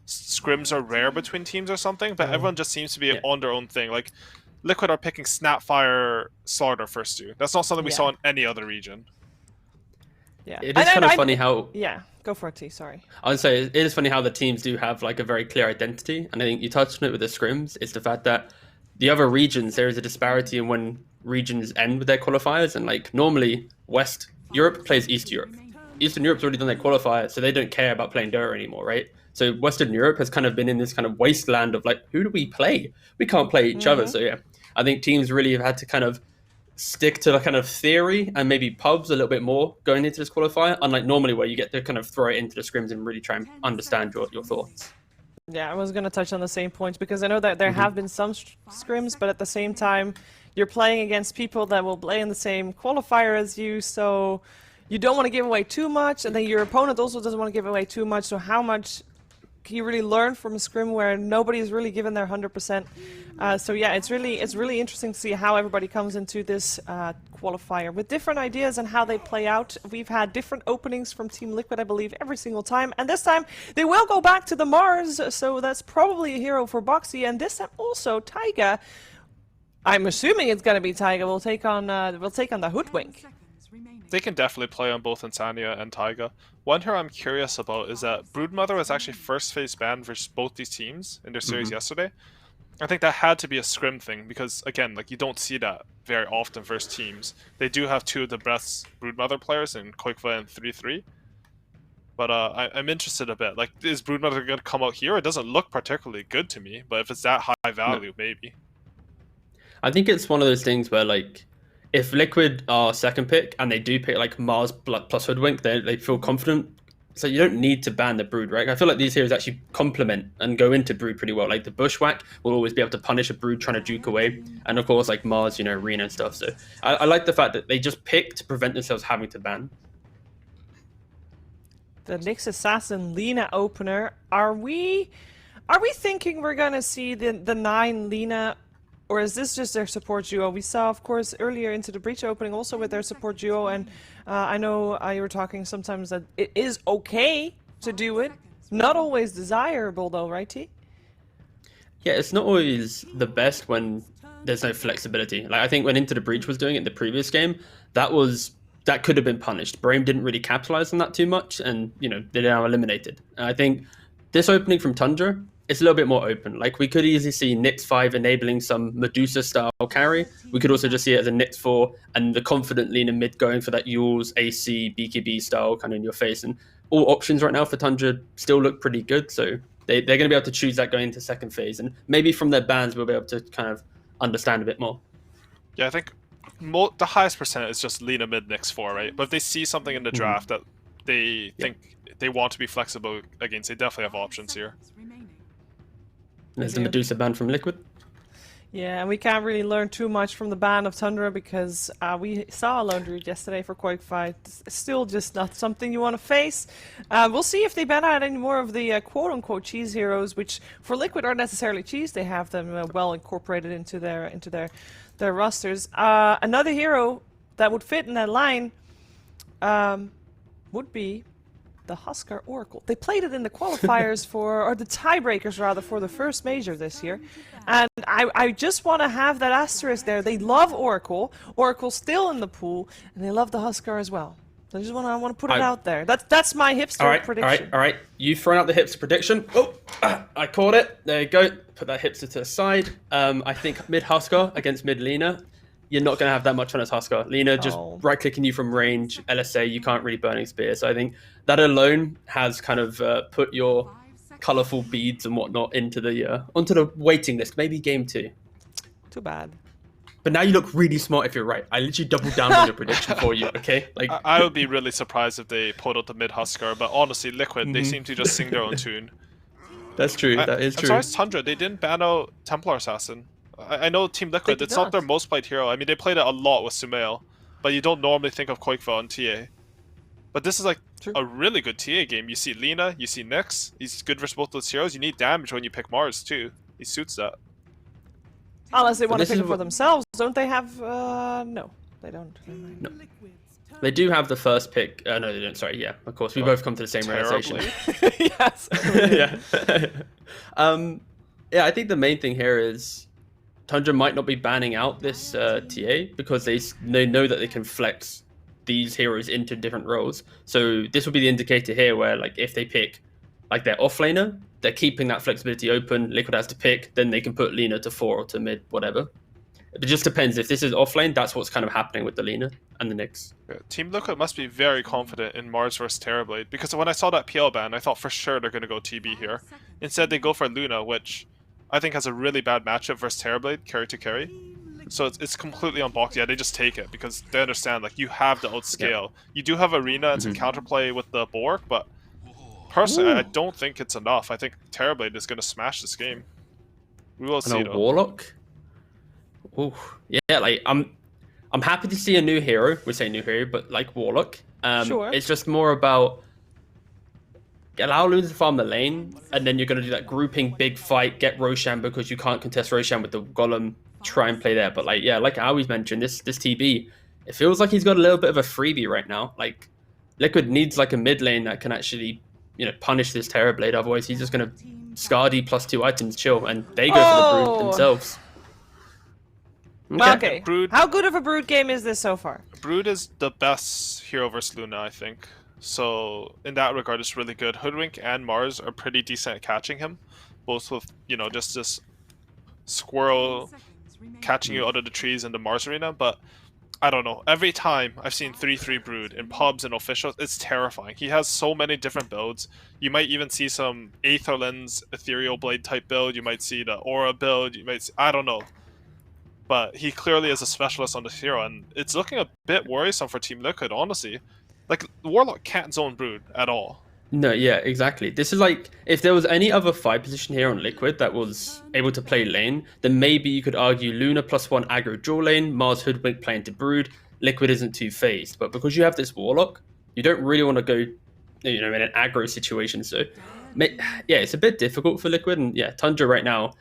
scrims are rare between teams or something, but everyone just seems to be on their own thing. Like, Liquid are picking Snapfire Slaughter first two. That's not something we saw in any other region. Yeah, it is kind of funny how. Yeah, go for it, T. Sorry. I would say it is funny how the teams do have like a very clear identity, and I think you touched on it with the scrims. It's the fact that the other regions, there is a disparity in when regions end with their qualifiers, and like normally West Europe plays East Europe. Eastern Europe's already done their qualifier, so they don't care about playing Dota anymore, right? So Western Europe has kind of been in this kind of wasteland of like, who do we play? We can't play each other. So yeah, I think teams really have had to kind of stick to the kind of theory and maybe pubs a little bit more going into this qualifier, unlike normally where you get to kind of throw it into the scrims and really try and understand your thoughts. Yeah, I was going to touch on the same points because I know that there have been some scrims, but at the same time, you're playing against people that will play in the same qualifier as you, so you don't want to give away too much, and then your opponent also doesn't want to give away too much, so how much can you really learn from a scrim where nobody's really given their 100%? So yeah, it's really interesting to see how everybody comes into this qualifier with different ideas and how they play out. We've had different openings from Team Liquid, I believe, every single time, and this time they will go back to the Mars, so that's probably a hero for Boxy, and this time also Taiga. I'm assuming it's going to be Taiga. We'll take on the Hoodwink. They can definitely play on both Insania and Taiga. One here I'm curious about is that Broodmother was actually first phase banned versus both these teams in their series yesterday. I think that had to be a scrim thing because, again, like you don't see that very often versus teams. They do have two of the best Broodmother players in Koikva and 3-3. But I'm interested a bit. Like, is Broodmother going to come out here? It doesn't look particularly good to me, but if it's that high value, maybe. I think it's one of those things where, like, if Liquid are second pick and they do pick like Mars plus Hoodwink, they feel confident. So you don't need to ban the Brood, right? I feel like these heroes actually complement and go into Brood pretty well. Like the Bushwhack will always be able to punish a Brood trying to juke away. And of course, like Mars, you know, Arena and stuff. So I like the fact that they just pick to prevent themselves having to ban. The Nyx Assassin Lina opener. Are we thinking we're going to see the 9 Lina? Or is this just their support duo? We saw, of course, earlier into the Breach opening also with their support duo, and I know you were talking sometimes that it is okay to do it. Not always desirable though, right, T? Yeah, it's not always the best when there's no flexibility. Like I think when Into the Breach was doing it in the previous game, that could have been punished. Brame didn't really capitalize on that too much, and you know they're now eliminated. And I think this opening from Tundra, it's a little bit more open. Like we could easily see Nyx 5 enabling some Medusa style carry. We could also just see it as a Nyx 4 and the confident Lina mid going for that Yules AC BKB style kind of in your face. And all options right now for Tundra still look pretty good. So they're going to be able to choose that going into second phase. And maybe from their bans, we'll be able to kind of understand a bit more. Yeah, I think the highest percent is just Lina mid Nyx 4, right? But if they see something in the draft that they think they want to be flexible against, they definitely have options here. There's the Medusa ban from Liquid. Yeah, and we can't really learn too much from the ban of Tundra because we saw a Lone Druid yesterday for Quake Fight. It's still just not something you want to face. We'll see if they ban out any more of the quote-unquote cheese heroes, which for Liquid aren't necessarily cheese. They have them well incorporated into their rosters. Another hero that would fit in that line would be the Huskar Oracle. They played it in the qualifiers or the tiebreakers rather, for the first major this year. And I just want to have that asterisk there. They love Oracle. Oracle's still in the pool, and they love the Huskar as well. I want to put it out there. That's my hipster prediction. All right. You've thrown out the hipster prediction. Oh, I caught it. There you go. Put that hipster to the side. I think mid Huskar against mid Lina. You're not going to have that much fun as Huskar. Lina just right-clicking you from range, LSA, you can't really Burning Spear. So I think that alone has kind of put your colourful beads and whatnot into the onto the waiting list, maybe game 2. Too bad. But now you look really smart if you're right. I literally doubled down on your prediction for you, okay? Like I would be really surprised if they pulled out the mid Huskar, but honestly, Liquid, they seem to just sing their own tune. That's true, that is true. I'm sorry, it's Tundra, they didn't ban out Templar Assassin. I know Team Liquid, it's not their most played hero. I mean, they played it a lot with Sumail, but you don't normally think of Koikva on TA. But this is like a really good TA game. You see Lina, you see Nyx. He's good versus both those heroes. You need damage when you pick Mars too. He suits that. Unless they want to pick it for themselves, don't they have... no, they don't. No. They do have the first pick. No, they don't. Sorry. Yeah, of course. We both come to the same realization. Yes. Yeah. Yeah, I think the main thing here is Tundra might not be banning out this TA because they know that they can flex these heroes into different roles. So this will be the indicator here where, like, if they pick like their offlaner, they're keeping that flexibility open. Liquid has to pick, then they can put Lina to 4 or to mid, whatever. It just depends. If this is offlane, that's what's kind of happening with the Lina and the Nyx. Yeah, Team Liquid must be very confident in Mars versus Terrorblade, because when I saw that PL ban, I thought for sure they're going to go TB here. Instead, they go for Luna, which I think has a really bad matchup versus Terrorblade, carry to carry. So it's completely unboxed. Yeah, they just take it because they understand, like, you have to outscale. Yep. You do have Arena and some counterplay with the Bork, but personally, I don't think it's enough. I think Terrorblade is going to smash this game. We will see, though. Warlock? Ooh, yeah, like, I'm happy to see a new hero. We say new hero, but like Warlock. Sure. It's just more about allow Luna to farm the lane, and then you're going to do that grouping big fight, get Roshan because you can't contest Roshan with the Golem, try and play there. But like, yeah, like Awi's mentioned, this TB, it feels like he's got a little bit of a freebie right now. Like, Liquid needs like a mid lane that can actually, punish this Terrorblade. Otherwise, he's just going to Scardy +2 items chill, and they go for the Brood themselves. Okay. Brood, how good of a Brood game is this so far? Brood is the best hero versus Luna, I think. So in that regard, it's really good. Hoodwink and Mars are pretty decent at catching him, both with just this squirrel catching you out of the trees in the Mars arena. But I don't know. Every time I've seen 3-3 Brood in pubs and officials, it's terrifying. He has so many different builds. You might even see some Aether Lens, Ethereal Blade type build. You might see the Aura build. You might see, I don't know. But he clearly is a specialist on this hero, and it's looking a bit worrisome for Team Liquid, honestly. Like, Warlock can't zone Brood at all. No, yeah, exactly. This is like, if there was any other 5 position here on Liquid that was able to play lane, then maybe you could argue Luna +1 aggro dual lane, Mars Hoodwink playing to Brood, Liquid isn't too phased. But because you have this Warlock, you don't really want to go, in an aggro situation. So, yeah, it's a bit difficult for Liquid, and yeah, Tundra right now,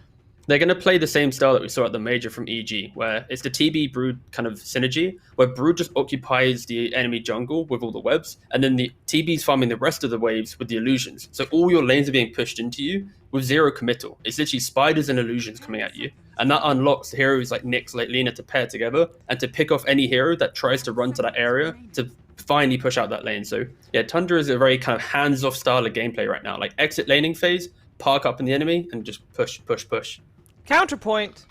they're going to play the same style that we saw at the Major from EG, where it's the TB Brood kind of synergy, where Brood just occupies the enemy jungle with all the webs, and then the TB's farming the rest of the waves with the illusions. So all your lanes are being pushed into you with 0 committal. It's literally spiders and illusions coming at you, and that unlocks heroes like Nyx, like Lina to pair together, and to pick off any hero that tries to run to that area to finally push out that lane. So yeah, Tundra is a very kind of hands-off style of gameplay right now, like exit laning phase, park up in the enemy, and just push, push, push. Counterpoint.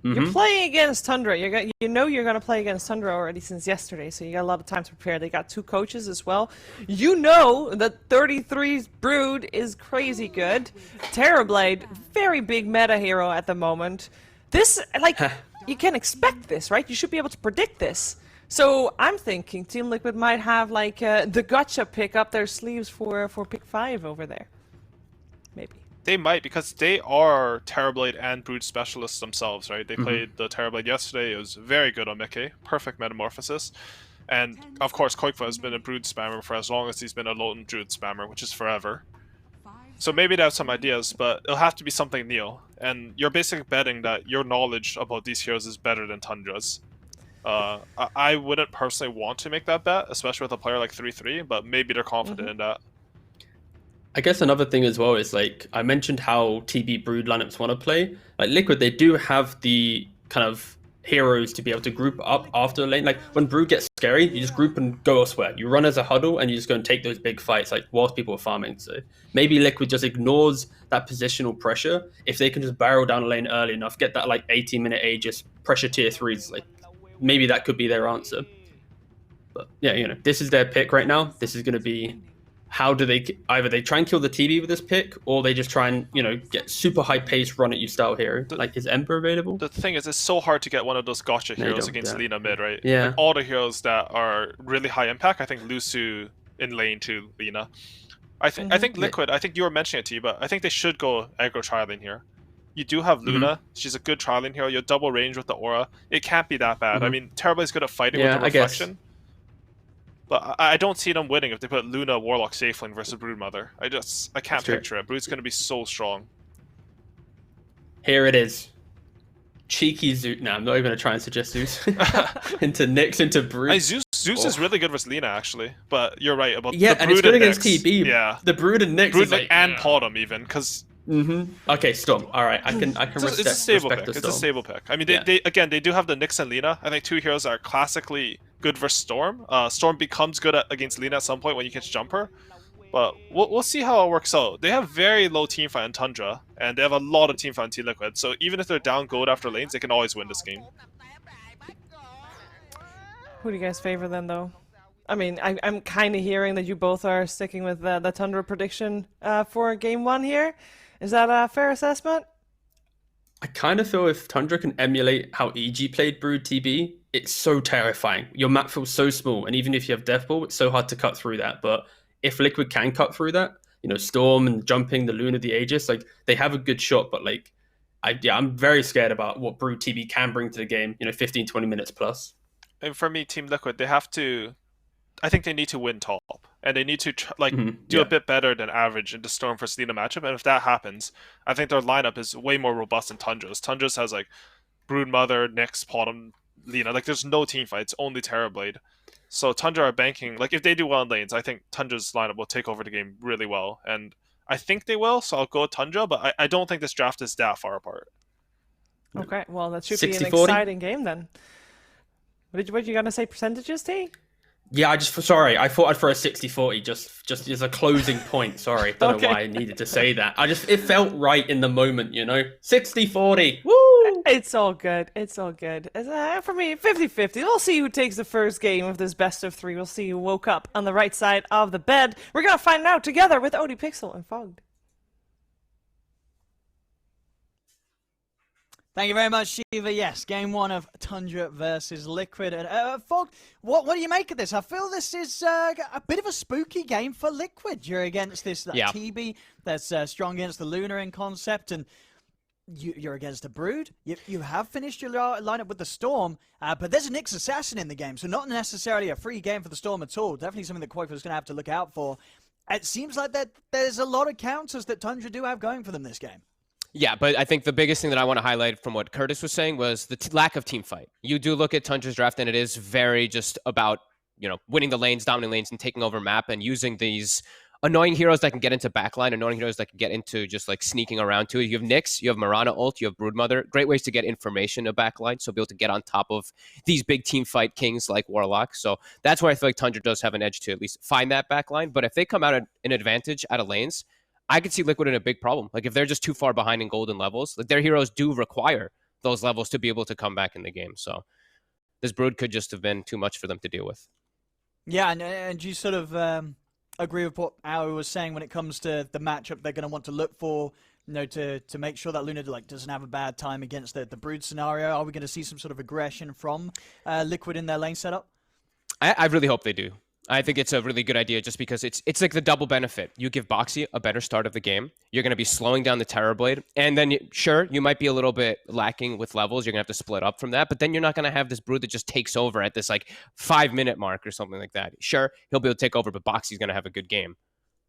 You're playing against Tundra. You're going to play against Tundra already since yesterday, so you got a lot of time to prepare. They got 2 coaches as well. You know that 33's Brood is crazy good. Terrorblade, very big meta hero at the moment. This, like, you can expect this, right? You should be able to predict this. So I'm thinking Team Liquid might have like the gotcha pick up their sleeves for pick 5 over there. Maybe. They might, because they are Terrorblade and Brood specialists themselves, right? They played the Terrorblade yesterday. It was very good on Mickey. Perfect Metamorphosis. And, of course, Koikva has been a Brood spammer for as long as he's been a Lone Druid spammer, which is forever. So maybe they have some ideas, but it'll have to be something new. And you're basically betting that your knowledge about these heroes is better than Tundra's. I wouldn't personally want to make that bet, especially with a player like 3-3, but maybe they're confident in that. I guess another thing as well is, like, I mentioned how TB Brood lineups want to play. Like, Liquid, they do have the kind of heroes to be able to group up after a lane. Like, when Brood gets scary, you just group and go elsewhere. You run as a huddle and you just go and take those big fights, like, whilst people are farming. So maybe Liquid just ignores that positional pressure. If they can just barrel down a lane early enough, get that, like, 18-minute Aegis, pressure tier 3s, like, maybe that could be their answer. But, yeah, this is their pick right now. This is going to be... How do they either they try and kill the TB with this pick, or they just try and get super high pace run at you style hero? Like, is Emperor available? The thing is, it's so hard to get one of those gotcha heroes against Lina mid, right? Yeah. Like, all the heroes that are really high impact, I think Lusu in lane to Lina. I think Liquid. I think you were mentioning it to you, but I think they should go aggro trialing here. You do have Luna. She's a good trialing hero. You have double range with the aura. It can't be that bad. I mean, Terrorblade's good at fighting with the reflection. But I don't see them winning if they put Luna Warlock safe lane versus Broodmother. I can't picture it. Brood's going to be so strong. Here it is. Cheeky Zeus. No, I'm not even going to try and suggest Zeus. Into Nyx, into Brood. Zeus Zeus is really good versus Lina, actually. But you're right about Yeah, the and Brood it's good and against Nyx. TB. Yeah. The Brood and Nyx Brood is like... and Podum, even, because... Okay, Storm. All right, I can It's a stable respect pick. the It's a Storm. stable pick. I mean, Yeah. they do have the Nyx and Lina. I think two heroes that are classically good versus Storm. Storm becomes good against Lina at some point when you catch Jumper. But we'll see how it works out. They have very low teamfight in Tundra, and they have a lot of teamfight in Team Liquid. So even if they're down gold after lanes, they can always win this game. Who do you guys favor then, though? I mean, I'm kind of hearing that you both are sticking with the Tundra prediction for game 1 here. Is that a fair assessment? I kind of feel if Tundra can emulate how EG played Brood TB, it's so terrifying. Your map feels so small, and even if you have Death Ball, it's so hard to cut through that. But if Liquid can cut through that, you know, Storm and jumping the Luna, the Aegis, like they have a good shot. But like, I'm very scared about what Brood TB can bring to the game. You know, 15, 20 minutes plus. And for me, Team Liquid, they have to. I think they need to win top, and they need to do a bit better than average in the Storm versus Lina matchup. And if that happens, I think their lineup is way more robust than Tundra's. Tundra's has like Broodmother, Nyx, Podum, Lina. Like there's no team fights, only Terrorblade. So Tundra are banking. Like if they do well in lanes, I think Tundra's lineup will take over the game really well, and I think they will. So I'll go Tundra, but I don't think this draft is that far apart. Okay, well that should be an 60-40? exciting game then. What you gonna say percentages, T? Yeah, sorry, I thought I'd throw a 60-40 just as a closing point. Sorry, don't know why I needed to say that. It felt right in the moment, you know? 60-40, woo! It's all good, it's all good. For me, 50-50. We'll see who takes the first game of this best of 3. We'll see who woke up on the right side of the bed. We're gonna find out together with Odie Pixel and Fogged. Thank you very much, Shiva. Yes, game 1 of Tundra versus Liquid. And Fog, what do you make of this? I feel this is a bit of a spooky game for Liquid. You're against this TB that's strong against the Luna in concept, and you're against a Brood. You have finished your lineup with the Storm, but there's a Nyx Assassin in the game, so not necessarily a free game for the Storm at all. Definitely something that Quake's going to have to look out for. It seems like that there's a lot of counters that Tundra do have going for them this game. Yeah, but I think the biggest thing that I want to highlight from what Curtis was saying was the lack of team fight. You do look at Tundra's draft, and it is very just about, you know, winning the lanes, dominating lanes, and taking over map, and using these annoying heroes that can get into backline, annoying heroes that can get into just like sneaking around too. You have Nyx, you have Mirana ult, you have Broodmother. Great ways to get information of backline, so be able to get on top of these big team fight kings like Warlock. So that's where I feel like Tundra does have an edge to at least find that backline. But if they come out at an advantage out of lanes, I could see Liquid in a big problem. Like if they're just too far behind in golden levels, like their heroes do require those levels to be able to come back in the game. So this Brood could just have been too much for them to deal with. Yeah, and you sort of agree with what Aoi was saying when it comes to the matchup they're going to want to look for, you know, to make sure that Luna doesn't have a bad time against the Brood scenario. Are we going to see some sort of aggression from Liquid in their lane setup? I really hope they do. I think it's a really good idea just because it's like the double benefit. You give Boxy a better start of the game. You're going to be slowing down the Terrorblade. And then, sure, you might be a little bit lacking with levels. You're going to have to split up from that. But then you're not going to have this Brood that just takes over at this like 5-minute mark or something like that. Sure, he'll be able to take over, but Boxy's going to have a good game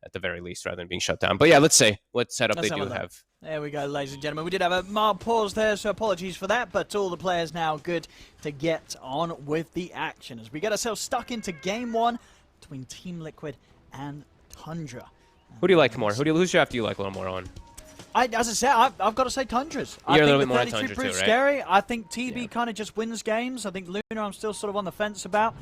at the very least rather than being shut down. But yeah, let's see what setup they do have. There we go, ladies and gentlemen. We did have a mild pause there, so apologies for that. But all the players now good to get on with the action as we get ourselves stuck into game 1 between Team Liquid and Tundra. Who do you like more? Whose draft do you like a little more on? As I said, I've got to say Tundra's. You're I a little think bit more on the 33 Tundra proves too, right? scary. I think TB kind of just wins games. I think Luna I'm still sort of on the fence about.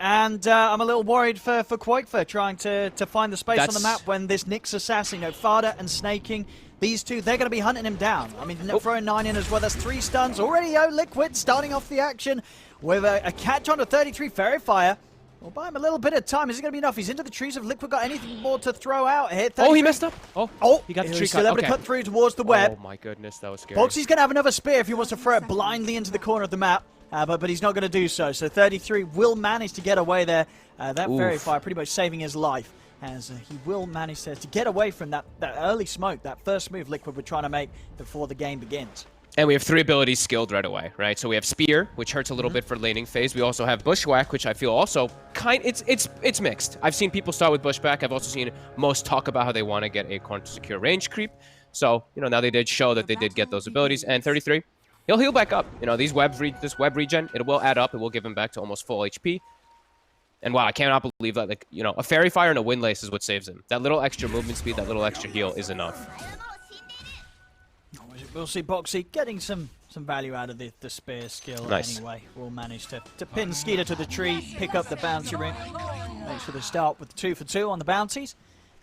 And I'm a little worried for Quake for trying to find the space on the map when this Nyx Assassin, you know, Fada and Snaking, these two, they're going to be hunting him down. I mean, throwing 9 in as well. That's 3 stuns already. Liquid starting off the action with a catch on to 33 Fairy Fire. We'll buy him a little bit of time. Is it going to be enough? He's into the trees. Have Liquid got anything more to throw out here? Oh, he messed up. Oh, he got the tree He's still cut. able to cut through towards the web. Oh my goodness, that was scary. Boxy's going to have another spear if he wants to throw it blindly into the corner of the map. But he's not going to do so. So 33 will manage to get away there. That Fairy Fire pretty much saving his life. As he will manage to get away from that early smoke, that first move Liquid were trying to make before the game begins. And we have 3 abilities skilled right away, right? So we have Spear, which hurts a little bit for laning phase. We also have Bushwhack, which I feel also it's mixed. I've seen people start with Bushwhack. I've also seen most talk about how they want to get Acorn to secure range creep. So, you know, now they did show that they did get those abilities. And 33, he'll heal back up. You know, this web regen, it will add up. It will give him back to almost full HP. And wow, I cannot believe that, like, you know, a Fairy Fire and a Windlace is what saves him. That little extra movement speed, that little extra heal is enough. We'll see Boxy getting some value out of the spear skill anyway. We'll manage to pin Skeeter to the tree, pick up the bounty ring. Make sure they start with 2 for 2 on the bounties.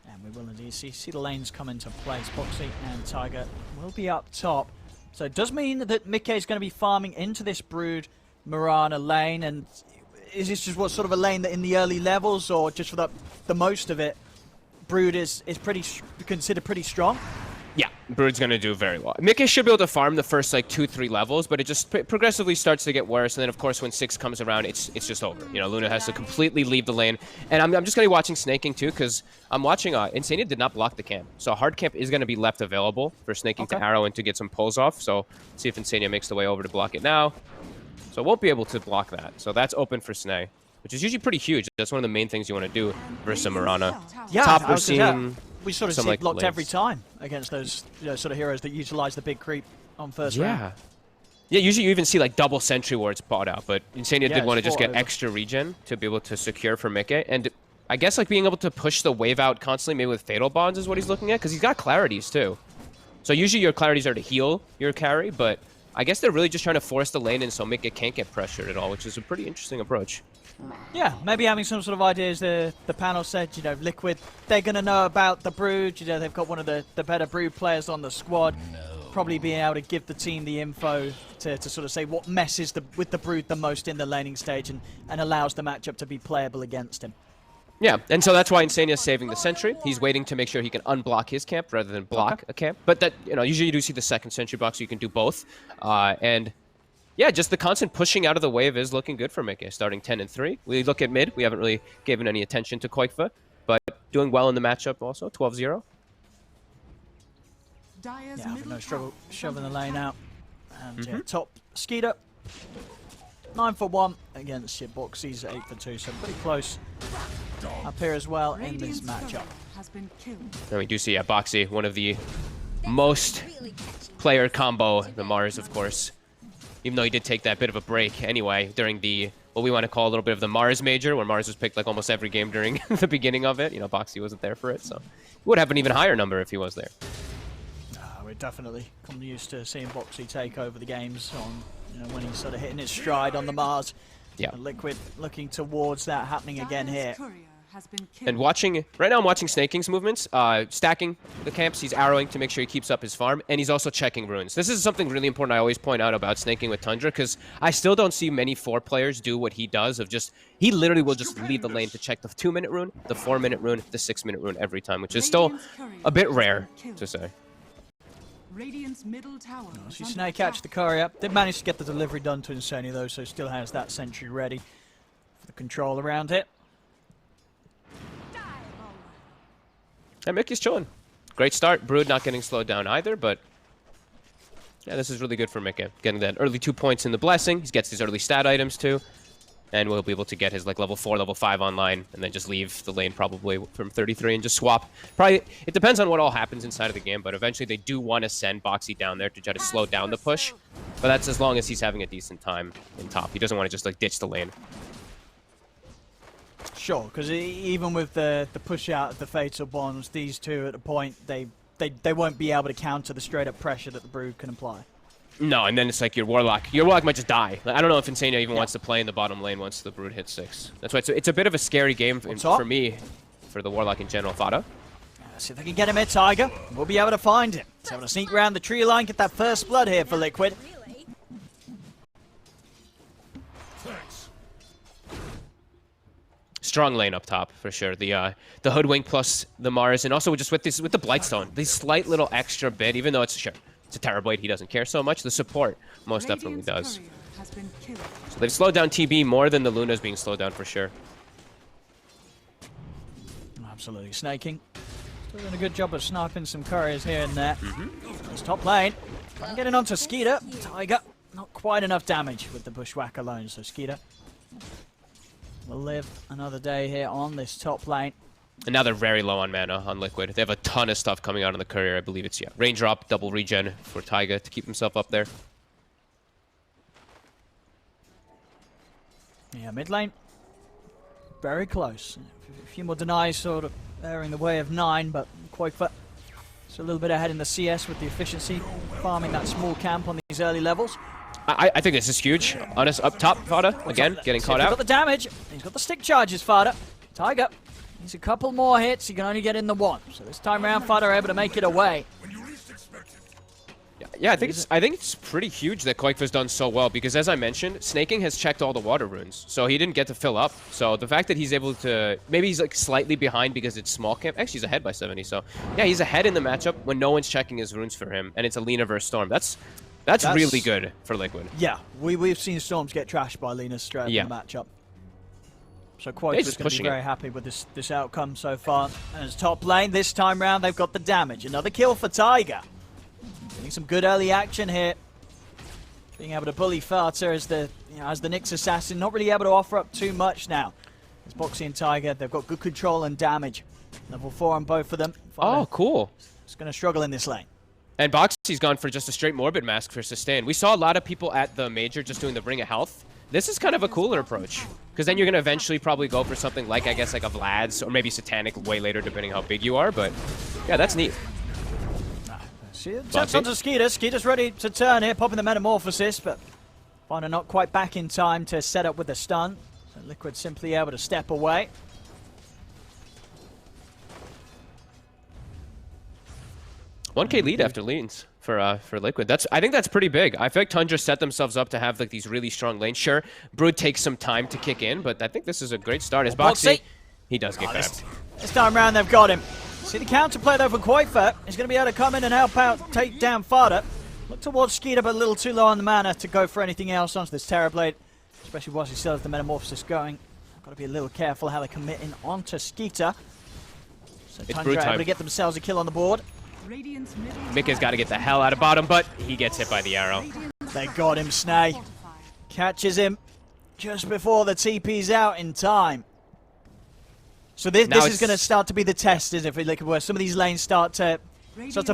And we will indeed see the lanes come into place. Boxy and Tiger will be up top. So it does mean that Mickey is going to be farming into this Brood Mirana lane. And is this just what sort of a lane that in the early levels, or just for the most of it, Brood is considered pretty strong? Yeah, Brood's going to do very well. Mickey should be able to farm the first, like, 2-3 levels, but it just progressively starts to get worse. And then, of course, when 6 comes around, it's just over. You know, Luna has to completely leave the lane. And I'm just going to be watching snaking, too, because I'm watching Insania did not block the camp. So a hard camp is going to be left available for snaking to arrow and to get some pulls off. So see if Insania makes the way over to block it now. So won't be able to block that. So that's open for Snay, which is usually pretty huge. That's one of the main things you want to do versus a Mirana. Yeah, top, we're seeing... We sort of see it blocked every time against those sort of heroes that utilize the big creep on first round. Yeah, usually you even see like double sentry wards bought out, but Insania did want to just get extra regen to be able to secure for Mickey. And I guess like being able to push the wave out constantly, maybe with Fatal Bonds is what he's looking at, because he's got clarities too. So usually your clarities are to heal your carry, but I guess they're really just trying to force the lane in so Mickey can't get pressured at all, which is a pretty interesting approach. Yeah, maybe having some sort of ideas. The panel said, you know, Liquid, they're going to know about the Brood. You know, they've got one of the better Brood players on the squad. Probably being able to give the team the info to sort of say what messes with the Brood the most in the laning stage and allows the matchup to be playable against him. Yeah, and so that's why Insania's saving the sentry. He's waiting to make sure he can unblock his camp rather than block a camp. But that, you know, usually you do see the second sentry box, so you can do both. And yeah, just the constant pushing out of the wave is looking good for Mickey, starting 10-3. We look at mid. We haven't really given any attention to Koikva, but doing well in the matchup also, 12-0. Yeah, no struggle shoving the lane out. And top Skeeter, 9 for 1 against your Boxy's 8 for 2, so pretty close up here as well in this matchup. And we do see Boxy, one of the most player combo, the Mars, of course. Even though he did take that bit of a break anyway during the, what we want to call a little bit of the Mars major, where Mars was picked like almost every game during the beginning of it. You know, Boxy wasn't there for it, so he would have an even higher number if he was there. We're definitely come used to seeing Boxy take over the games on, you know, when he's sort of hitting his stride on the Mars. Yeah. Liquid looking towards that happening again here. And watching, right now I'm watching Snaking's movements, stacking the camps, he's arrowing to make sure he keeps up his farm, and he's also checking runes. This is something really important I always point out about Snaking with Tundra, because I still don't see many 4 players do what he does of just, he literally will just leave the lane to check the 2-minute rune, the 4-minute rune, the 6-minute rune every time, which is still a bit rare to say. See Snake catch the courier. Did manage to get the delivery done to Insania though, so still has that sentry ready for the control around it. And Mickey's chilling. Great start. Brood not getting slowed down either, but yeah, this is really good for Mickey. Getting that early 2 points in the Blessing. He gets these early stat items too. And we'll be able to get his like level 4, level 5 online, and then just leave the lane probably from 33 and just swap. Probably, it depends on what all happens inside of the game, but eventually they do want to send Boxy down there to try to slow down the push. But that's as long as he's having a decent time in top. He doesn't want to just like ditch the lane. Sure, because even with the push out of the Fatal Bonds, these two at a point, they won't be able to counter the straight up pressure that the Brood can apply. No, and then it's like your Warlock. Your Warlock might just die. Like, I don't know if Insania even wants to play in the bottom lane once the Brood hits 6. That's why it's a bit of a scary game for me, for the Warlock in general. Fada. See if they can get him here, Tiger. We'll be able to find him. He's able to sneak around the tree line, get that first blood here for Liquid. Strong lane up top for sure. The Hoodwink plus the Mars, and also just with the Blightstone, this slight little extra bit, even though it's a Terrorblade, he doesn't care so much. The support most definitely does. So they've slowed down TB more than the Luna's being slowed down for sure. Absolutely. Snaking. Still doing a good job of sniping some couriers here and there. It's top lane. Getting onto Skeeter. Tiger. Not quite enough damage with the Bushwhack alone, so Skeeter will live another day here on this top lane. And now they're very low on mana on Liquid. They have a ton of stuff coming out on the courier. I believe it's, Raindrop, double regen for Taiga to keep himself up there. Yeah, mid lane, very close. A few more denies sort of erring the way of 9, but Quakefoot is a little bit ahead in the CS with the efficiency, farming that small camp on these early levels. I think this is huge. Honest, up top, Fada, again, getting caught He's out. got the damage. He's got the stick charges, Fada. Tiger needs a couple more hits. He can only get in the 1. So this time around, Fada are able to make it away. Yeah, I think it's pretty huge that Quakefoot's done so well because, as I mentioned, Snaking has checked all the water runes, so he didn't get to fill up. So the fact that he's able to, maybe he's like slightly behind because it's small camp. Actually, he's ahead by 70. So yeah, he's ahead in the matchup when no one's checking his runes for him, and it's a Lina versus Storm. That's really good for Liquid. Yeah, we've seen Storms get trashed by Lina straight in the matchup. So Quakefoot's going to be very happy with this outcome so far. And as top lane, this time round, they've got the damage. Another kill for Tiger. Getting some good early action here. Being able to bully Farter as the Nyx assassin. Not really able to offer up too much now. As Boxy and Tiger, they've got good control and damage. Level 4 on both of them. Oh, cool. It's going to struggle in this lane. And Boxy's gone for just a straight Morbid Mask for sustain. We saw a lot of people at the Major just doing the Ring of Health. This is kind of a cooler approach. Because then you're going to eventually probably go for something like, I guess, like a Vlad's or maybe Satanic way later, depending how big you are. But yeah, that's neat. Jumps onto Skeeter. Skeeter's ready to turn here, popping the Metamorphosis, but Fana not quite back in time to set up with the stun. So Liquid simply able to step away. $1K lead after leans for Liquid. I think that's pretty big. I feel like Tundra set themselves up to have like these really strong lanes. Sure, Brood takes some time to kick in, but I think this is a great start. As Boxy, he does get grabbed. This time around, they've got him. See the counterplay though for Quakefoot. He's going to be able to come in and help out, take down Fada. Look towards Skeeter, but a little too low on the mana to go for anything else onto this Terrorblade, especially whilst he still has the Metamorphosis going. Got to be a little careful how they commit in onto Skeeter. So Tundra able to get themselves a kill on the board. Mika's got to get the hell out of bottom, but he gets hit by the arrow. They got him, Snay. Catches him just before the TP's out in time. So this is going to start to be the test, isn't it? Where some of these lanes start to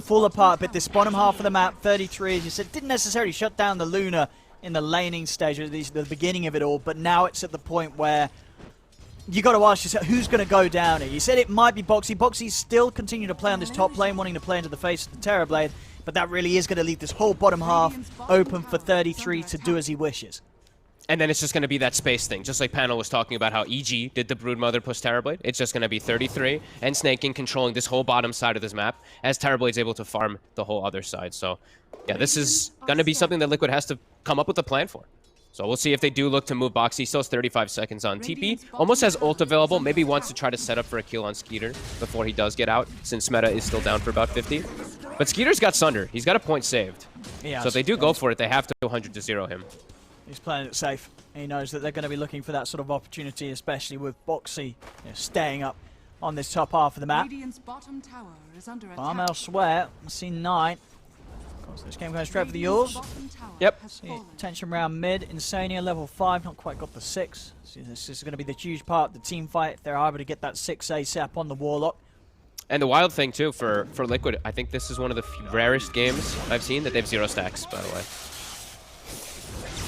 fall apart a bit. This bottom half of the map, 33, as you said, didn't necessarily shut down the Luna in the laning stage, at least the beginning of it all, but now it's at the point where you got to ask yourself, who's going to go down here? You said it might be Boxy. Boxy's still continuing to play on this top lane, wanting to play into the face of the Terrorblade, but that really is going to leave this whole bottom half open for 33 to do as he wishes. And then it's just going to be that space thing, just like Panel was talking about how EG did the Broodmother plus Terrorblade. It's just going to be 33 and Snaking controlling this whole bottom side of this map as Terrorblade's able to farm the whole other side. So, yeah, this is going to be something that Liquid has to come up with a plan for. So we'll see if they do look to move Boxy. Still has 35 seconds on TP. Almost has ult available. Maybe wants to try to set up for a kill on Skeeter before he does get out, since meta is still down for about 50. But Skeeter's got Sunder. He's got a point saved. So if they do go for it, they have to 100-0 him. He's playing it safe. He knows that they're going to be looking for that sort of opportunity, especially with Boxy staying up on this top half of the map. Farm elsewhere. I see 9. Of course, this game going straight for the Yours. Yep. See tension around mid. Insania level 5, not quite got the 6. See, this is going to be the huge part of the team fight if they're able to get that 6 ASAP on the Warlock. And the wild thing, too, for Liquid, I think this is one of the rarest games I've seen that they have 0 stacks, by the way.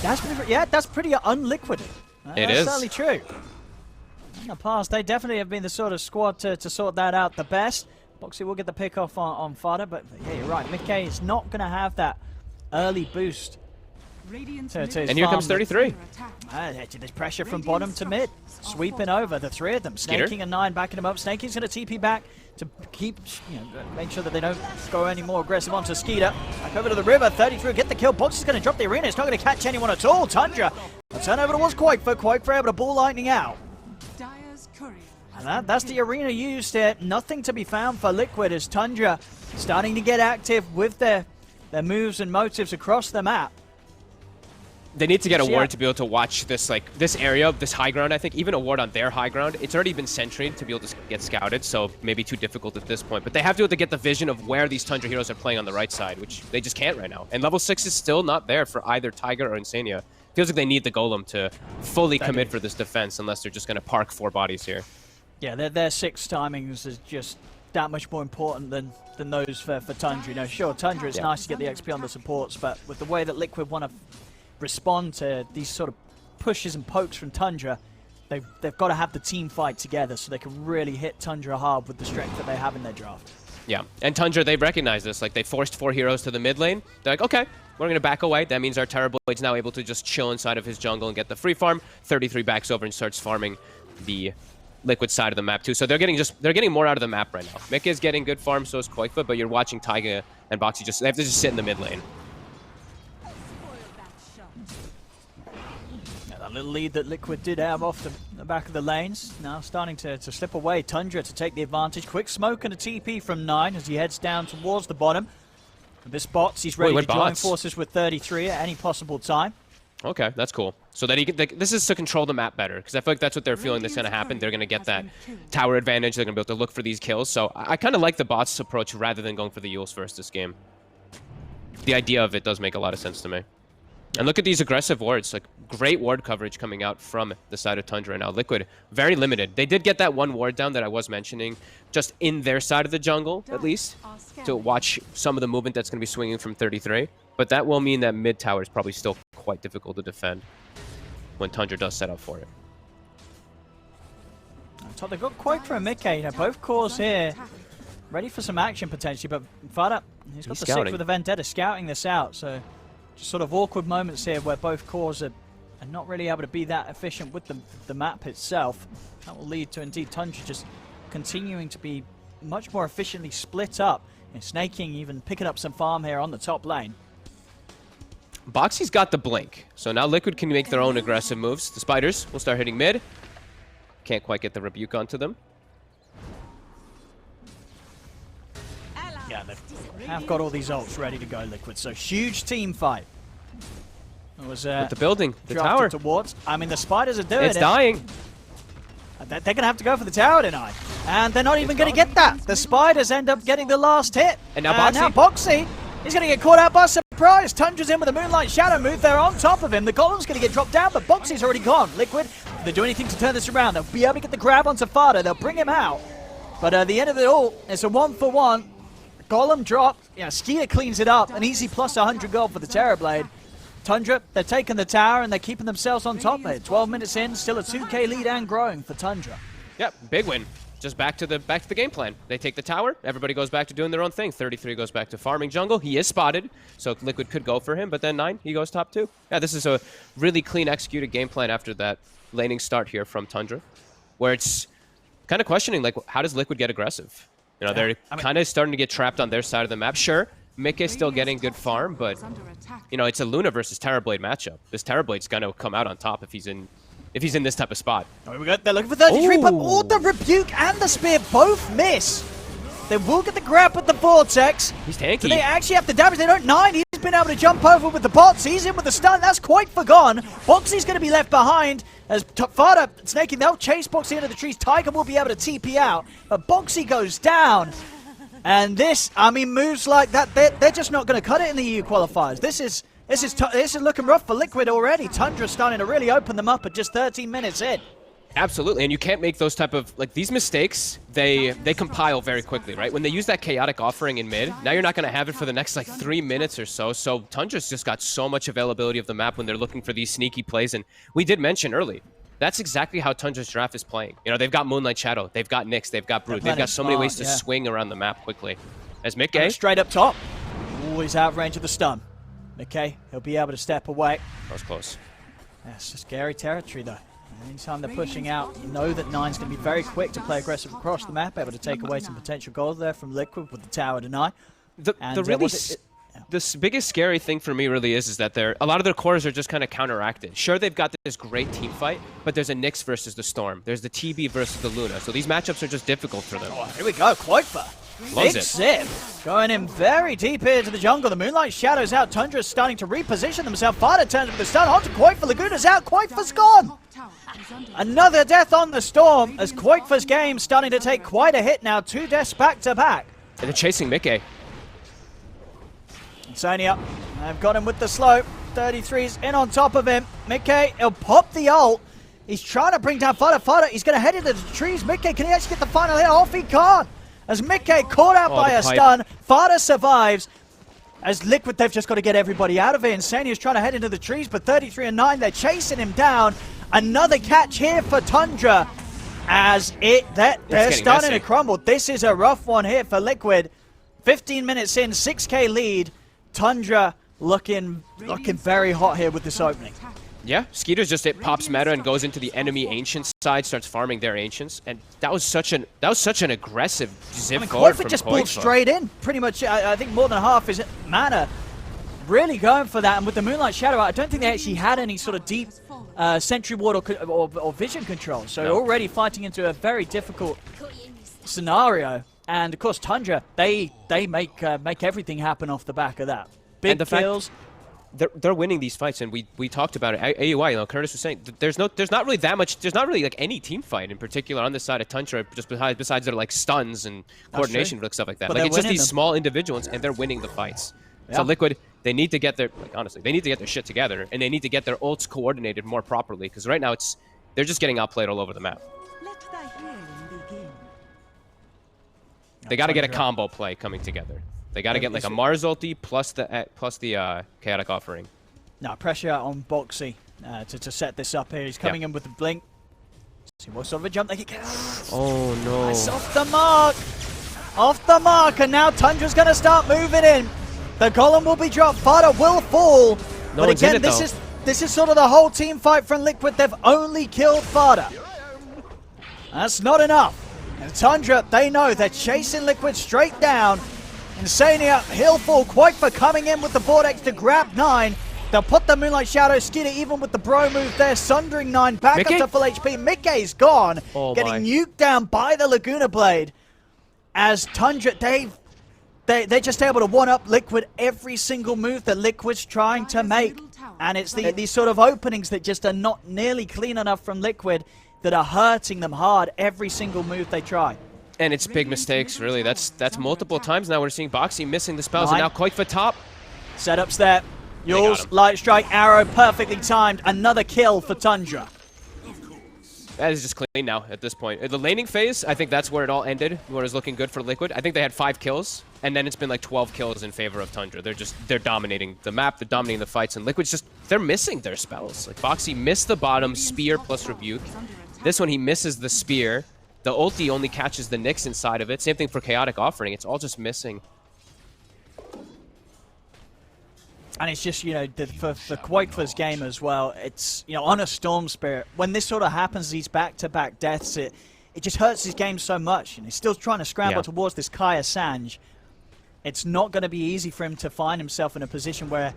That's pretty unliquid. It that's is. certainly true. In the past, they definitely have been the sort of squad to sort that out the best. Boxy will get the pick off on Fada, but yeah, you're right. Mickey is not going to have that early boost. And here comes 33. There's pressure from bottom to mid. Sweeping over the 3 of them. Snaking and 9 backing him up. Snaking's going to TP back to keep, make sure that they don't go any more aggressive onto Skeeter. Back over to the river. 33 get the kill. Boxy's going to drop the arena. It's not going to catch anyone at all. Tundra. The turnover towards Quakefoot. Quakefoot able to ball lightning out. And that's the arena used here. Nothing to be found for Liquid as Tundra starting to get active with their moves and motives across the map. They need to get a ward to be able to watch this area, this high ground, I think. Even a ward on their high ground. It's already been sentryed to be able to get scouted, so maybe too difficult at this point. But they have to be able to get the vision of where these Tundra heroes are playing on the right side, which they just can't right now. And level 6 is still not there for either Tiger or Insania. Feels like they need the Golem to fully commit for this defense unless they're just going to park 4 bodies here. Yeah, their 6 timings is just that much more important than those for Tundra. Sure, Tundra, it's nice to get the XP on the supports, but with the way that Liquid want to respond to these sort of pushes and pokes from Tundra, they've got to have the team fight together so they can really hit Tundra hard with the strength that they have in their draft. Yeah, and Tundra, they recognize this. Like, they forced 4 heroes to the mid lane. They're like, okay, we're going to back away. That means our Terrorblade now able to just chill inside of his jungle and get the free farm. 33 backs over and starts farming the Liquid side of the map too. So they're getting more out of the map right now. Mika is getting good farm, so is Koikfa, but you're watching Taiga and Boxy they have to just sit in the mid lane. Yeah, that little lead that Liquid did have off the back of the lanes, now starting to slip away. Tundra to take the advantage. Quick smoke and a TP from 9 as he heads down towards the bottom. This bots, he's ready to join forces with 33 at any possible time. Okay, that's cool. So that this is to control the map better, because I feel like that's what they're feeling that's going to happen. They're going to get that tower advantage. They're going to be able to look for these kills. So I kind of like the bots approach rather than going for the Yules first this game. The idea of it does make a lot of sense to me. And look at these aggressive wards. Like, great ward coverage coming out from the side of Tundra now. Liquid, very limited. They did get that one ward down that I was mentioning, just in their side of the jungle, at least, to watch some of the movement that's going to be swinging from 33. But that will mean that mid tower is probably still quite difficult to defend when Tundra does set up for it. So they've got Quake for a mid-K, you know, both cores here ready for some action potentially, but Fada, he's got the scouting. 6 with the Vendetta scouting this out, so just sort of awkward moments here where both cores are not really able to be that efficient with the map itself. That will lead to indeed Tundra just continuing to be much more efficiently split up, and Snaking even picking up some farm here on the top lane. Boxy's got the blink, so now Liquid can make their own aggressive moves. The spiders will start hitting mid. Can't quite get the rebuke onto them. Yeah, they have got all these ults ready to go, Liquid, so huge team fight. It was With the building, the tower. Towards. I mean, the spiders are doing It's dying. They're going to have to go for the tower tonight. And they're not even going to get that. The spiders end up getting the last hit. And now Boxy. Now Boxy is going to get caught out by surprise. Tundra's in with a Moonlight Shadow move. They're on top of him. The golem's going to get dropped down, but Boxy's already gone. Liquid, if they do anything to turn this around, they'll be able to get the grab onto Fada. They'll bring him out. But at the end of it all, it's a 1-for-1. Golem dropped. Yeah, Skia cleans it up. An easy plus 100 gold for the Terrorblade. Tundra, they're taking the tower and they're keeping themselves on top there. 12 minutes in, still a 2k lead and growing for Tundra. Yep, big win. Just back to the game plan. They take the tower, everybody goes back to doing their own thing. 33 goes back to farming jungle. He is spotted, so Liquid could go for him, but then 9, he goes top 2. Yeah, this is a really clean executed game plan after that laning start here from Tundra, where it's kind of questioning, like, how does Liquid get aggressive? You know, they're kind of starting to get trapped on their side of the map. Sure, Mika's still getting good farm, but, you know, it's a Luna versus Terrorblade matchup. This Terrorblade's going to come out on top if he's in this type of spot. Oh, we got, they're looking for 33, but all the rebuke and the spear both miss. They will get the grab with the Vortex. He's tanky. Do they actually have the damage? They don't. 9, he's been able to jump over with the bots. He's in with the stun. That's quite forgone. Boxy's going to be left behind as Fada, Snaking, they'll chase Boxy into the trees. Tiger will be able to TP out, but Boxy goes down. And this, I mean, moves like that, they're just not going to cut it in the EU qualifiers. This is looking rough for Liquid already. Tundra's starting to really open them up at just 13 minutes in. Absolutely, and you can't make those type of, like, these mistakes, they compile very quickly, right? When they use that chaotic offering in mid, now you're not going to have it for the next, like, 3 minutes or so. So Tundra's just got so much availability of the map when they're looking for these sneaky plays. And we did mention early, that's exactly how Tundra's draft is playing. You know, they've got Moonlight Shadow, they've got Nyx, they've got Brood, they've got so many ways to swing around the map quickly. As Mickey, straight up top, always out of range of the stun. Okay, he'll be able to step away. That was close. That's scary territory, though. Anytime they're pushing out, you know that 9's going to be very quick to play aggressive across the map, able to take away some potential gold there from Liquid with the tower deny. The biggest scary thing for me really is that a lot of their cores are just kind of counteracted. Sure, they've got this great team fight, but there's a Nyx versus the Storm. There's the TB versus the Luna. So these matchups are just difficult for them. Oh, here we go, Quoifa. Big sip. Going in very deep here to the jungle. The Moonlight Shadow's out. Tundra's starting to reposition themselves. Fada turns with the stun onto Quoifa. Laguna's out. Quoifa's gone. Another death on the Storm as Quoifa's game starting to take quite a hit now. 2 deaths back to back. And they're chasing Mickey. Sonya, they've got him with the slow. 33's in on top of him. Mickey, he'll pop the ult. He's trying to bring down Fada. Fada, he's going to head into the trees. Mickey, can he actually get the final hit off? He can't. As Mickey caught out by a stun, Fada survives. As Liquid, they've just got to get everybody out of here. Insania's trying to head into the trees, but 33 and 9, they're chasing him down. Another catch here for Tundra. As they're starting to crumble. This is a rough one here for Liquid. 15 minutes in, 6k lead. Tundra looking very hot here with this opening. Yeah, Skeeter's just pops meta and goes into the enemy ancient side, starts farming their ancients, and that was such an aggressive zip forward from just pulled straight in. Pretty much, I think more than half his mana. Really going for that, and with the Moonlight Shadow, I don't think they actually had any sort of deep sentry ward or vision control. So already fighting into a very difficult scenario. And of course, Tundra, they make everything happen off the back of that. Big kills. They're winning these fights, and we talked about it. AUI, you know, Curtis was saying there's not really like any team fight in particular on this side of Tundra, just besides their like stuns and coordination and stuff like that. But like it's just these small individuals, and they're winning the fights. Yeah. So Liquid, they need to get their honestly, they need to get their shit together, and they need to get their ults coordinated more properly, because right now they're just getting outplayed all over the map. They got to get a combo play coming together. They got to get like a Mars ulti plus the chaotic offering. Now pressure on Boxy to set this up here. He's coming in with the blink. See what sort of a jump they can get. Oh no! It's off the mark. Off the mark, and now Tundra's going to start moving in. The golem will be dropped. Fada will fall. But again, this is sort of the whole team fight from Liquid. They've only killed Fada. That's not enough. And Tundra, they know they're chasing Liquid straight down. Insania, he'll fall. Quite coming in with the Vortex to grab 9. They'll put the Moonlight Shadow. Skeeter even with the bro move there. Sundering 9 back up to full HP. Mickey's gone. Getting nuked down by the Laguna Blade. As Tundra, they're just able to one-up Liquid every single move that Liquid's trying to make. And it's these sort of openings that just are not nearly clean enough from Liquid that are hurting them hard every single move they try. And it's big mistakes, really. That's multiple times now we're seeing Boxy missing the spells, and now Quake for top. Setups there. Yules, Light Strike, Arrow, perfectly timed. Another kill for Tundra. That is just clean now at this point. The laning phase, I think that's where it all ended, where it was looking good for Liquid. I think they had 5 kills, and then it's been like 12 kills in favor of Tundra. They're dominating the map, they're dominating the fights, and Liquid's they're missing their spells. Like Boxy missed the bottom spear plus rebuke. This one he misses the spear. The ulti only catches the Nyx inside of it. Same thing for chaotic offering. It's all just missing. And it's just, you know, for Quake's game as well, it's, you know, on a Storm Spirit, when this sort of happens, these back-to-back deaths, it just hurts his game so much. And he's still trying to scramble towards this Kaya Sanj. It's not going to be easy for him to find himself in a position where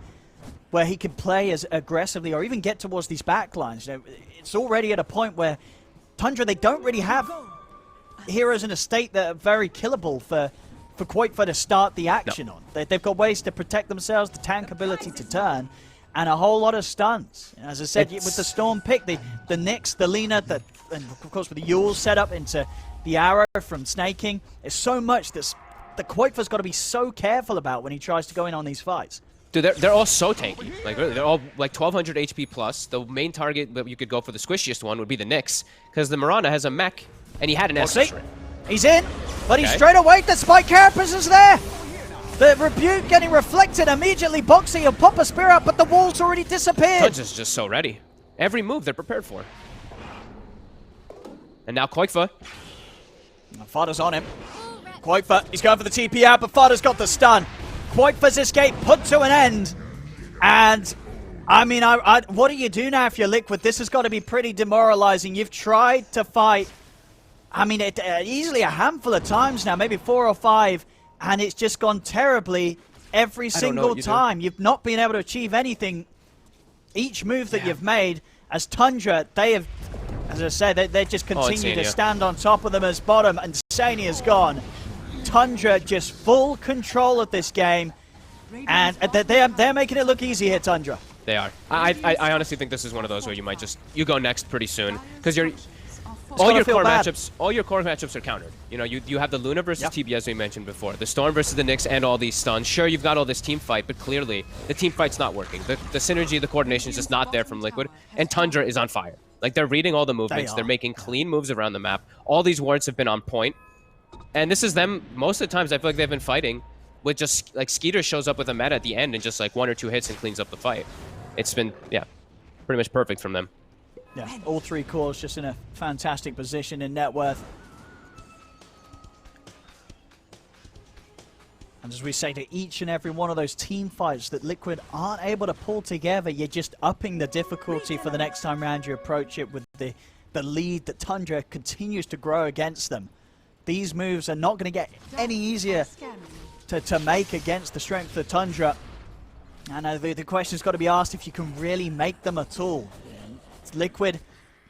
he can play as aggressively or even get towards these backlines. You know, it's already at a point where Tundra, they don't really have heroes in a state that are very killable for Quake to start the action on. They've got ways to protect themselves, the tank ability to turn, and a whole lot of stuns. As I said, with the Storm pick, the Nyx, the Lina, and of course with the Yule set up into the Arrow from snaking, there's so much that Quake's got to be so careful about when he tries to go in on these fights. Dude, they're all so tanky. Like, really, they're all like 1200 HP plus. The main target that you could go for, the squishiest one, would be the Nyx, because the Mirana has a mech, and he had an Essence Ring. He's in, but he's straight away. The Spike Carapace is there. The rebuke getting reflected immediately. Boxy will pop a spear up, but the wall's already disappeared. Tundra's just so ready. Every move they're prepared for. And now Quakefa. Fada's on him. Quakefa, he's going for the TP out, but Fada's got the stun. Quakefa's escape put to an end. And, I mean, what do you do now if you're Liquid? This has got to be pretty demoralizing. You've tried to fight, I mean, easily a handful of times now, maybe 4 or 5, and it's just gone terribly every single time. You've not been able to achieve anything. Each move that you've made, as Tundra, they have, as I said, they just continue to stand on top of them as bottom, and Sania's gone. Tundra just full control of this game, and they're making it look easy here, Tundra. They are. I honestly think this is one of those where you go next pretty soon, because all your core matchups are countered. You know, you have the Luna versus TB, as we mentioned before, the Storm versus the Nyx, and all these stuns. Sure, you've got all this team fight, but clearly the team fight's not working. The synergy, the coordination is just not there from Liquid, and Tundra is on fire. Like, they're reading all the movements, they're making clean moves around the map. All these wards have been on point, and this is them. Most of the times, I feel like they've been fighting with just like Skeeter shows up with a meta at the end and just like 1 or 2 hits and cleans up the fight. It's been, yeah, pretty much perfect from them. Yeah, all 3 cores just in a fantastic position in net worth. And as we say, to each and every one of those team fights that Liquid aren't able to pull together, you're just upping the difficulty for the next time round you approach it with the lead that Tundra continues to grow against them. These moves are not going to get any easier to make against the strength of Tundra. And the question's got to be asked if you can really make them at all. Liquid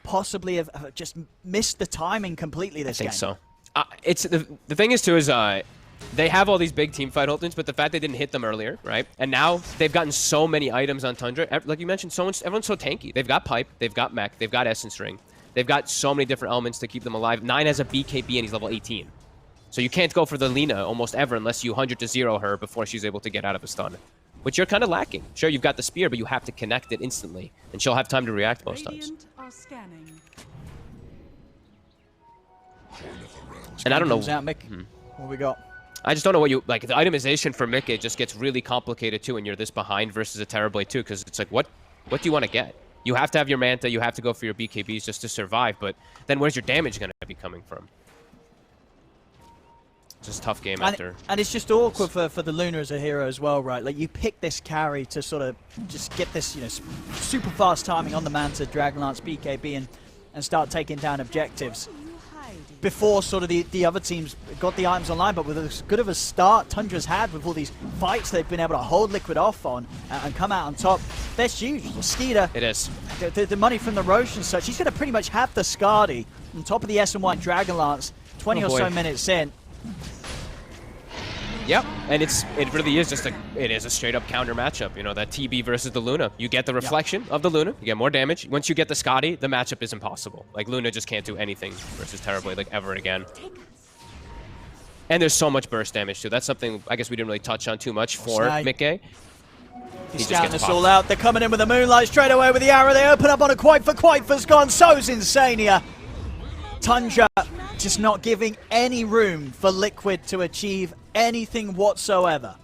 possibly have just missed the timing completely this game. I think so. It's the thing is too is they have all these big team fight ultimates, but the fact they didn't hit them earlier, right? And now they've gotten so many items on Tundra. Like you mentioned, everyone's so tanky. They've got Pipe, they've got Mech, they've got Essence Ring. They've got so many different elements to keep them alive. 9 has a BKB and he's level 18. So you can't go for the Lina almost ever unless you 100-0 her before she's able to get out of a stun. Which you're kind of lacking. Sure, you've got the spear, but you have to connect it instantly. And she'll have time to react most times. And I don't know. What we got? I just don't know what you like. The itemization for Mickey just gets really complicated too when you're this behind versus a Terrorblade too, because it's like, what do you want to get? You have to have your Manta, you have to go for your BKBs just to survive, but then where's your damage going to be coming from? It's just a tough game after. And it's just awkward for the Luna as a hero as well, right? Like, you pick this carry to sort of just get this, you know, super fast timing on the Manta, Dragonlance, BKB, and start taking down objectives before sort of the other teams got the items online. But with as good of a start Tundra's had with all these fights they've been able to hold Liquid off on and come out on top, that's huge. Skeeter, it is. The money from the Roche and such, he's going to pretty much have the Skadi on top of the S&1 Dragonlance 20 or so minutes in. Yep, and it really is just a straight up counter matchup. You know, that TB versus the Luna. You get the reflection of the Luna, you get more damage. Once you get the Skadi, the matchup is impossible. Like, Luna just can't do anything versus Terrorblade like ever again. And there's so much burst damage too. That's something I guess we didn't really touch on too much for Mickey. He's scouting this all out. They're coming in with the Moonlight straight away with the arrow. They open up on a Quite for gone. So's Insania. Tundra just not giving any room for Liquid to achieve anything whatsoever.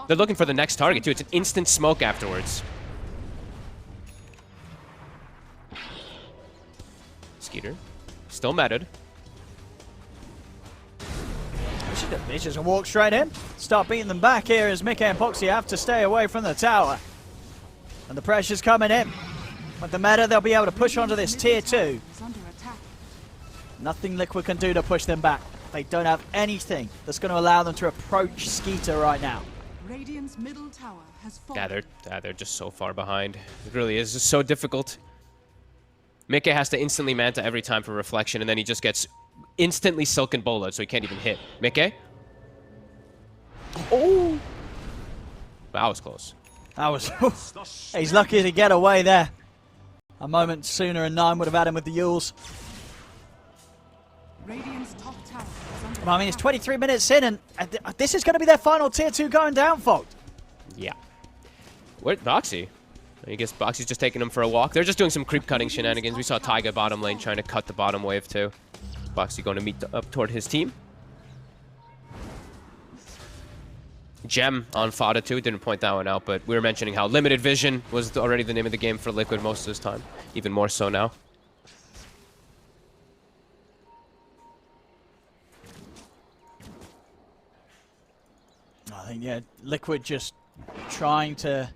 They're looking for the next target too. It's an instant smoke afterwards. Skeeter, still matted. Vicious and walk straight in. Start beating them back here as Mickey and Poxy have to stay away from the tower. And the pressure's coming in. With the meta, they'll be able to push onto this tier 2. Nothing Liquid can do to push them back. They don't have anything that's going to allow them to approach Skeeter right now. Radiant's middle tower has fallen. They're just so far behind. It really is just so difficult. Mickey has to instantly Manta every time for reflection, and then he just gets instantly Silken Bola, so he can't even hit. Mickey? Oh! That was close. That was... He's lucky to get away there. A moment sooner and 9 would have had him with the Yules. Radiant's top tower is under Well, I mean, it's 23 minutes in, and this is going to be their final tier 2 going down, Fogged. Yeah. Where's Boxy? I guess Boxy's just taking him for a walk. They're just doing some creep cutting shenanigans. We saw Taiga bottom lane trying to cut the bottom wave too. Boxy going to meet up toward his team. Gem on Fada too. Didn't point that one out, but we were mentioning how limited vision was already the name of the game for Liquid most of this time. Even more so now. I think, yeah, Liquid just trying to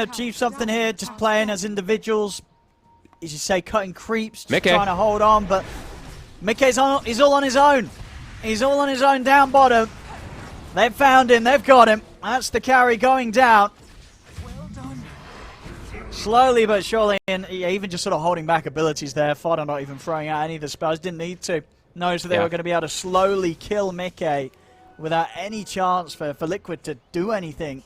achieve something here, just playing as individuals. As you say, cutting creeps, just trying to hold on, but Mickey's he's all on his own. He's all on his own down bottom. They've found him, they've got him. That's the carry going down. well done. Slowly but surely, and even just sort of holding back abilities there. Fodder not even throwing out any of the spells, didn't need to. Knows that they were going to be able to slowly kill Mickey without any chance for Liquid to do anything.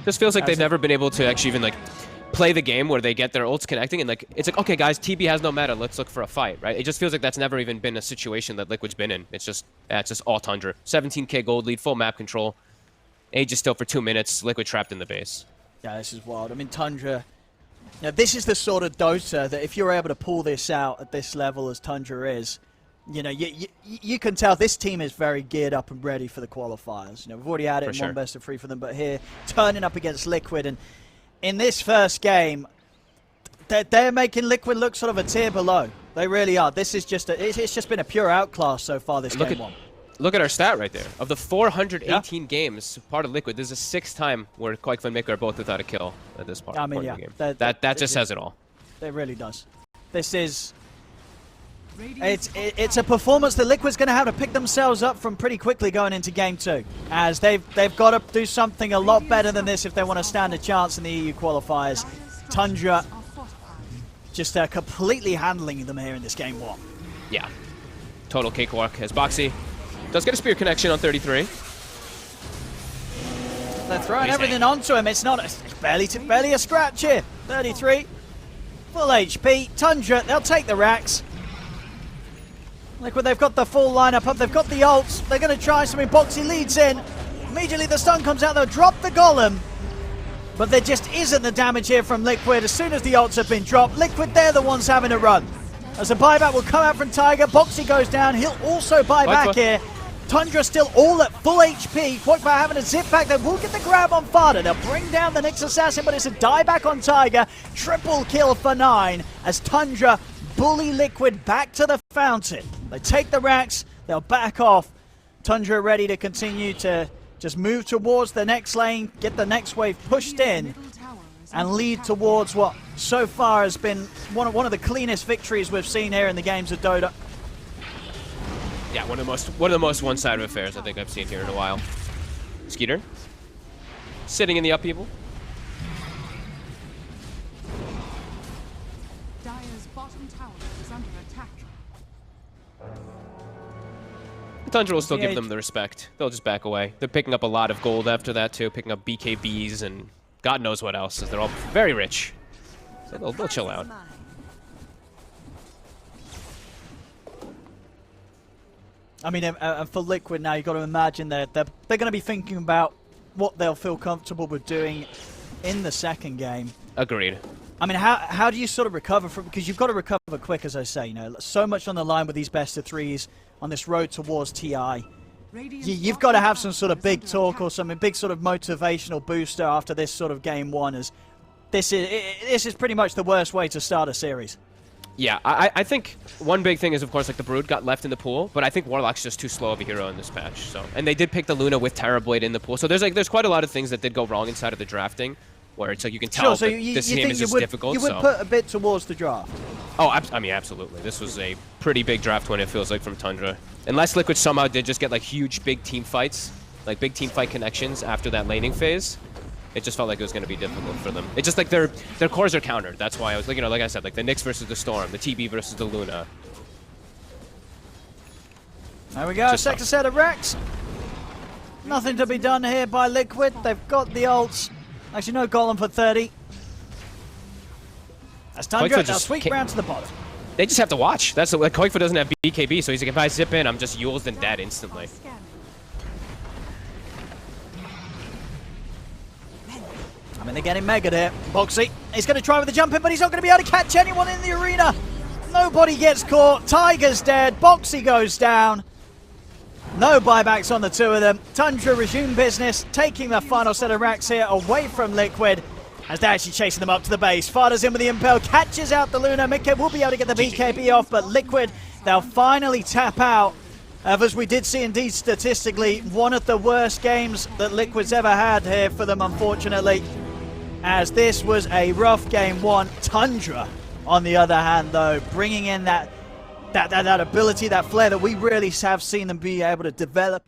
Just feels like they've never been able to actually even like play the game where they get their ults connecting and like it's like, okay guys, TB has no meta, let's look for a fight, right? It just feels like that's never even been a situation that Liquid's been in. It's just all Tundra. 17k gold lead, full map control. Age is still for 2 minutes. Liquid trapped in the base. Yeah, this is wild. I mean, Tundra. Now, this is the sort of Dota that if you're able to pull this out at this level as Tundra is, You know, you can tell this team is very geared up and ready for the qualifiers. You know, we've already had it in one best of 3 for them, but here, turning up against Liquid. And in this first game, they're making Liquid look sort of a tier below. They really are. This is just it's just been a pure outclass so far this game one. Look at our stat right there. Of the 418 games part of Liquid, this is the 6th time where Quake and Mika are both without a kill at this part, of the game. That just says it all. It really does. This is... It's a performance that Liquid's going to have to pick themselves up from pretty quickly going into Game 2. As they've got to do something a lot better than this if they want to stand a chance in the EU qualifiers. Tundra just completely handling them here in this Game 1. Yeah. Total cakewalk as Boxy does get a spear connection on 33. They're throwing everything onto him. It's barely a scratch here. 33. Full HP. Tundra, they'll take the racks. Liquid, they've got the full lineup up. They've got the ults. They're going to try something. Boxy leads in. Immediately the stun comes out. They'll drop the golem. But there just isn't the damage here from Liquid. As soon as the ults have been dropped, Liquid, they're the ones having a run. As a buyback will come out from Tiger. Boxy goes down. He'll also buy back here. Tundra still all at full HP. Quagfire having a zip back. They will get the grab on Fada. They'll bring down the next assassin, but it's a dieback on Tiger. Triple kill for 9 as Tundra bully Liquid back to the fountain. They take the racks. They'll back off. Tundra ready to continue to just move towards the next lane, get the next wave pushed in, and lead towards what so far has been one of the cleanest victories we've seen here in the games of Dota. Yeah, one of the most one-sided affairs I think I've seen here in a while. Skeeter sitting in the upheaval. Dire's bottom tower is under attack. Tundra will still give them the respect. They'll just back away. They're picking up a lot of gold after that too, picking up BKBs and God knows what else, as they're all very rich. So they'll chill out. I mean, for Liquid now, you've got to imagine they're going to be thinking about what they'll feel comfortable with doing in the second game. Agreed. I mean, how do you sort of recover from, because you've got to recover quick, as I say, you know, so much on the line with these best of 3s on this road towards TI. You've got to have some sort of big talk or some big sort of motivational booster after this sort of game 1, as this is pretty much the worst way to start a series. Yeah, I think one big thing is, of course, like the Brood got left in the pool, but I think Warlock's just too slow of a hero in this patch. So, and they did pick the Luna with Terrorblade in the pool, so there's quite a lot of things that did go wrong inside of the drafting, where it's like you can tell so this game is just difficult. You would put a bit towards the draft. Oh, I mean, absolutely. This was a pretty big draft win, it feels like, from Tundra. Unless Liquid somehow did just get like huge big team fights, like big team fight connections after that laning phase. It just felt like it was going to be difficult for them. It's just like their cores are countered. That's why I was like, you know, like I said, like the Nyx versus the Storm, the TB versus the Luna. There we go, second set of racks. Nothing to be done here by Liquid. They've got the ults. Actually, no golem for 30. As Tundra now sweep round to the bottom. They just have to watch. That's like Koikfa doesn't have BKB, so he's like, if I zip in, I'm just Yules and dead instantly. I mean, they're getting megaed here. Boxy, he's going to try with the jump in, but he's not going to be able to catch anyone in the arena. Nobody gets caught. Tiger's dead. Boxy goes down. No buybacks on the two of them. Tundra resume business, taking the final set of racks here away from Liquid, as they're actually chasing them up to the base. Fada's in with the impel, catches out the Luna. Mika will be able to get the BKB off, but Liquid, they'll finally tap out. As we did see, indeed, statistically, one of the worst games that Liquid's ever had here for them, unfortunately, as this was a rough game 1. Tundra, on the other hand, though, bringing in that ability, that flair that we really have seen them be able to develop.